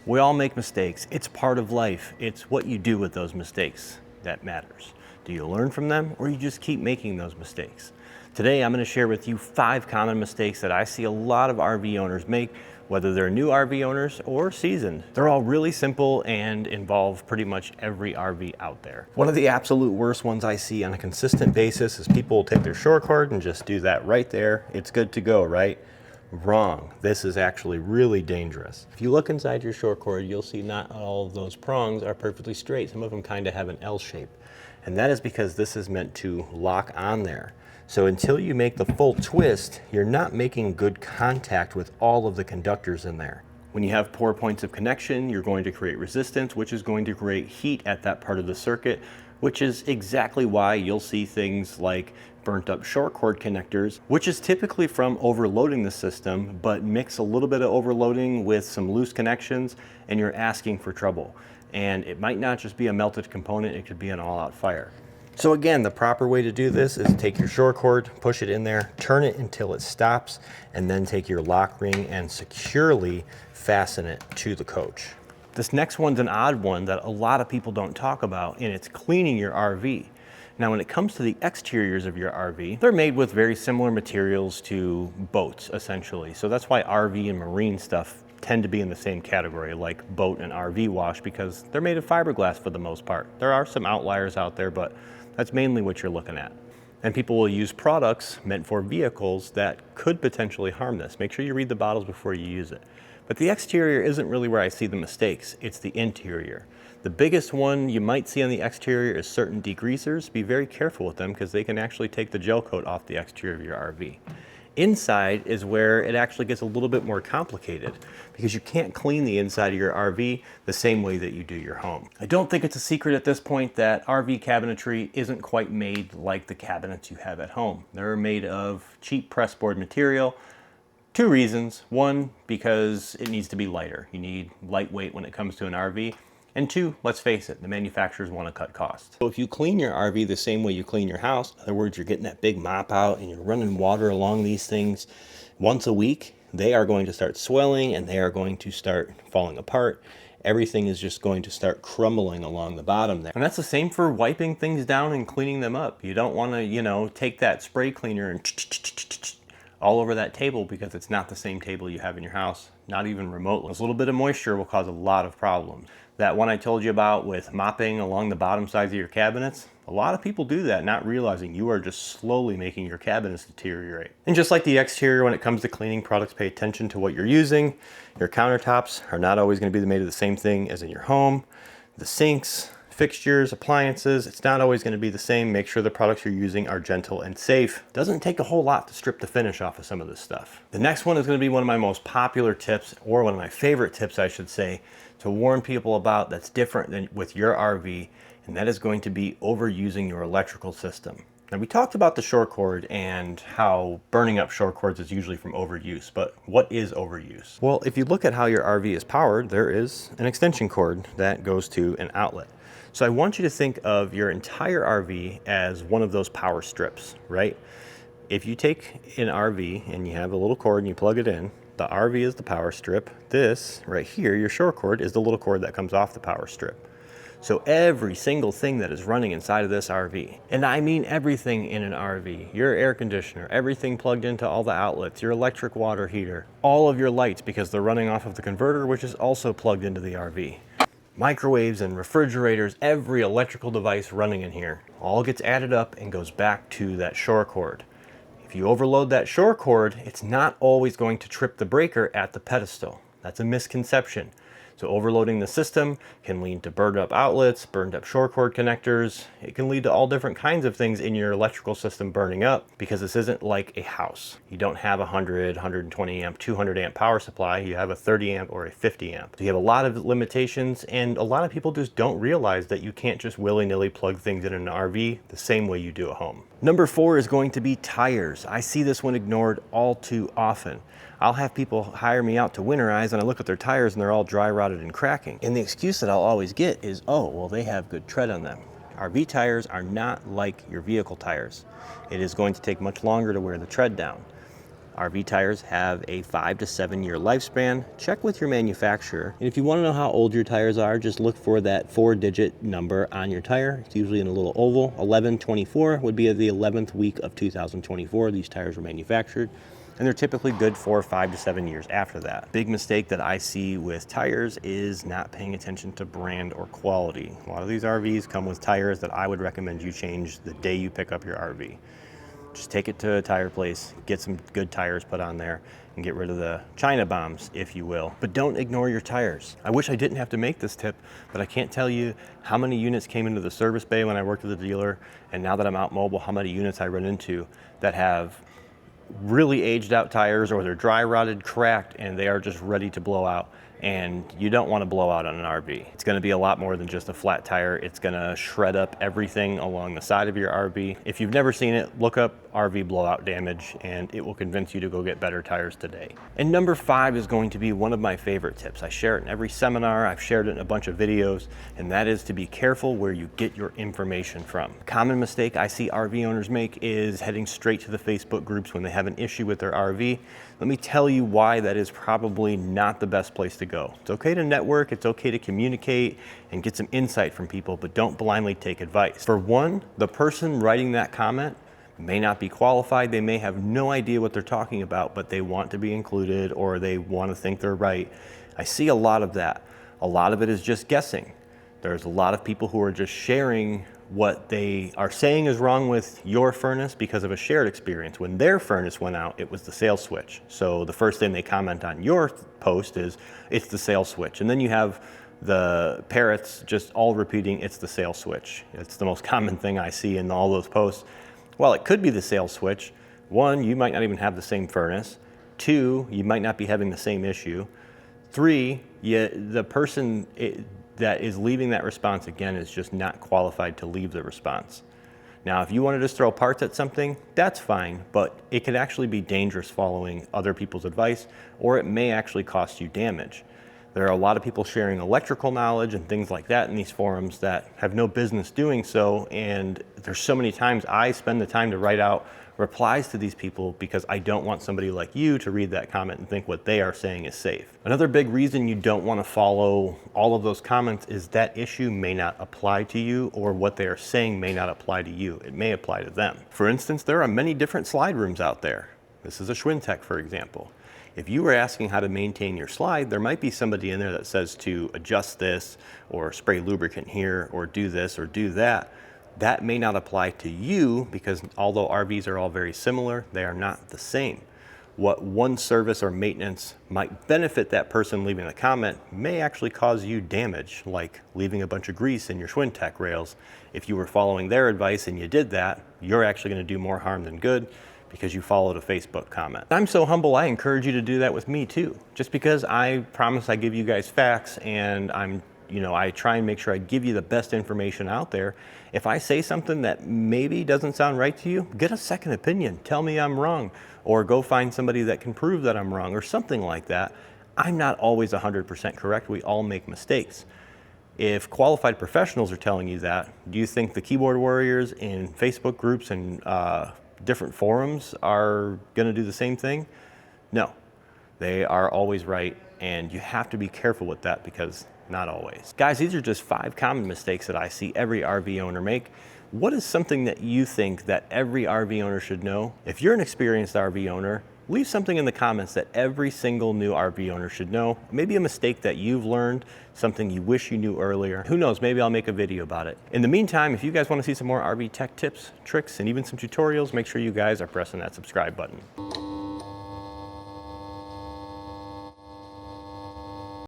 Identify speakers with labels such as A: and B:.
A: We all make mistakes. It's part of life. It's what you do with those mistakes that matters. Do you learn from them, or you just keep making those mistakes? Today, I'm going to share with you 5 common mistakes that I see a lot of RV owners make, whether they're new RV owners or seasoned. They're all really simple and involve pretty much every RV out there. One of the absolute worst ones I see on a consistent basis is people will take their shore cord and just do that right there. It's good to go, right? Wrong. This is actually really dangerous. If you look inside your shore cord, you'll see not all of those prongs are perfectly straight. Some of them kind of have an L shape. And that is because this is meant to lock on there. So until you make the full twist, you're not making good contact with all of the conductors in there. When you have poor points of connection, you're going to create resistance, which is going to create heat at that part of the circuit, which is exactly why you'll see things like burnt up short cord connectors, which is typically from overloading the system, but mix a little bit of overloading with some loose connections and you're asking for trouble. And it might not just be a melted component, it could be an all-out fire. So again, the proper way to do this is take your shore cord, push it in there, turn it until it stops, and then take your lock ring and securely fasten it to the coach. This next one's an odd one that a lot of people don't talk about, and it's cleaning your RV. Now, when it comes to the exteriors of your RV, they're made with very similar materials to boats, essentially. So that's why RV and marine stuff tend to be in the same category, like boat and RV wash, because they're made of fiberglass for the most part. There are some outliers out there, but that's mainly what you're looking at. And people will use products meant for vehicles that could potentially harm this. Make sure you read the bottles before you use it. But the exterior isn't really where I see the mistakes, it's the interior. The biggest one you might see on the exterior is certain degreasers. Be very careful with them because they can actually take the gel coat off the exterior of your RV. Inside is where it actually gets a little bit more complicated because you can't clean the inside of your RV the same way that you do your home. I don't think it's a secret at this point that RV cabinetry isn't quite made like the cabinets you have at home. They're made of cheap pressboard material. 2 reasons. 1, because it needs to be lighter. You need lightweight when it comes to an RV. And 2, let's face it, the manufacturers want to cut costs. So if you clean your RV the same way you clean your house, in other words, you're getting that big mop out and you're running water along these things once a week, they are going to start swelling and they are going to start falling apart. Everything is just going to start crumbling along the bottom there. And that's the same for wiping things down and cleaning them up. You don't want to, take that spray cleaner and all over that table because it's not the same table you have in your house, not even remotely. A little bit of moisture will cause a lot of problems. That one I told you about with mopping along the bottom sides of your cabinets, a lot of people do that not realizing you are just slowly making your cabinets deteriorate. And just like the exterior, when it comes to cleaning products, pay attention to what you're using. Your countertops are not always going to be made of the same thing as in your home. The sinks, fixtures, appliances, it's not always going to be the same. Make sure the products you're using are gentle and safe. Doesn't take a whole lot to strip the finish off of some of this stuff. The next one is going to be one of my most popular tips, or one of my favorite tips I should say, to warn people about that's different than with your RV, and that is going to be overusing your electrical system. Now, we talked about the short cord and how burning up short cords is usually from overuse, but what is overuse? Well, if you look at how your RV is powered, there is an extension cord that goes to an outlet. So I want you to think of your entire RV as one of those power strips, right? If you take an RV and you have a little cord and you plug it in, the RV is the power strip. This right here, your short cord, is the little cord that comes off the power strip. So every single thing that is running inside of this RV, and I mean everything in an RV, your air conditioner, everything plugged into all the outlets, your electric water heater, all of your lights because they're running off of the converter, which is also plugged into the RV. Microwaves and refrigerators, every electrical device running in here, all gets added up and goes back to that shore cord. If you overload that shore cord, it's not always going to trip the breaker at the pedestal. That's a misconception. So overloading the system can lead to burned up outlets, burned up shore cord connectors. It can lead to all different kinds of things in your electrical system burning up because this isn't like a house. You don't have a 100, 120 amp, 200 amp power supply. You have a 30 amp or a 50 amp. So you have a lot of limitations, and a lot of people just don't realize that you can't just willy-nilly plug things in an RV the same way you do a home. Number 4 is going to be tires. I see this one ignored all too often. I'll have people hire me out to winterize and I look at their tires and they're all dry rotted and cracking. And the excuse that I'll always get is, oh, well, they have good tread on them. RV tires are not like your vehicle tires. It is going to take much longer to wear the tread down. RV tires have a 5 to 7 year lifespan. Check with your manufacturer. And if you want to know how old your tires are, just look for that 4-digit number on your tire. It's usually in a little oval. 1124 would be the 11th week of 2024. These tires were manufactured, and they're typically good for 5 to 7 years after that. Big mistake that I see with tires is not paying attention to brand or quality. A lot of these RVs come with tires that I would recommend you change the day you pick up your RV. Just take it to a tire place, get some good tires put on there, and get rid of the China bombs, if you will. But don't ignore your tires. I wish I didn't have to make this tip, but I can't tell you how many units came into the service bay when I worked at the dealer, and now that I'm out mobile, how many units I run into that have really aged out tires, or they're dry rotted, cracked, and they are just ready to blow out. And you don't want to blow out on an RV. It's going to be a lot more than just a flat tire. It's going to shred up everything along the side of your RV. If you've never seen it, look up RV blowout damage and it will convince you to go get better tires today. And number 5 is going to be one of my favorite tips. I share it in every seminar, I've shared it in a bunch of videos, and that is to be careful where you get your information from. A common mistake I see RV owners make is heading straight to the Facebook groups when they have an issue with their RV. Let me tell you why that is probably not the best place to go. It's okay to network, it's okay to communicate and get some insight from people, but don't blindly take advice. For one, the person writing that comment may not be qualified. They may have no idea what they're talking about, but they want to be included or they want to think they're right. I see a lot of that. A lot of it is just guessing. There's a lot of people who are just sharing what they are saying is wrong with your furnace because of a shared experience. When their furnace went out, it was the sales switch. So the first thing they comment on your post is, it's the sales switch. And then you have the parrots just all repeating, it's the sales switch. It's the most common thing I see in all those posts. Well, it could be the sales switch. 1, you might not even have the same furnace. 2, you might not be having the same issue. 3, the person that is leaving that response, again, is just not qualified to leave the response. Now, if you want to just throw parts at something, that's fine, but it could actually be dangerous following other people's advice, or it may actually cost you damage. There are a lot of people sharing electrical knowledge and things like that in these forums that have no business doing so, and there's so many times I spend the time to write out replies to these people because I don't want somebody like you to read that comment and think what they are saying is safe. Another big reason you don't want to follow all of those comments is that issue may not apply to you, or what they are saying may not apply to you. It may apply to them. For instance, there are many different slide rooms out there. This is a Schwintek, for example. If you were asking how to maintain your slide, there might be somebody in there that says to adjust this, or spray lubricant here, or do this, or do that. That may not apply to you because although RVs are all very similar, they are not the same. What one service or maintenance might benefit that person leaving a comment may actually cause you damage, like leaving a bunch of grease in your Schwintek rails. If you were following their advice and you did that, you're actually going to do more harm than good because you followed a Facebook comment. I'm so humble, I encourage you to do that with me too. Just because I promise I give you guys facts and I try and make sure I give you the best information out there. If I say something that maybe doesn't sound right to you, get a second opinion. Tell me I'm wrong, or go find somebody that can prove that I'm wrong, or something like that. I'm not always 100% correct. We all make mistakes. If qualified professionals are telling you that, do you think the keyboard warriors in Facebook groups and different forums are gonna do the same thing? No, they are always right, and you have to be careful with that because not always. Guys, these are just 5 common mistakes that I see every RV owner make. What is something that you think that every RV owner should know? If you're an experienced RV owner, leave something in the comments that every single new RV owner should know. Maybe a mistake that you've learned, something you wish you knew earlier. Who knows, maybe I'll make a video about it. In the meantime, if you guys want to see some more RV tech tips, tricks, and even some tutorials, make sure you guys are pressing that subscribe button.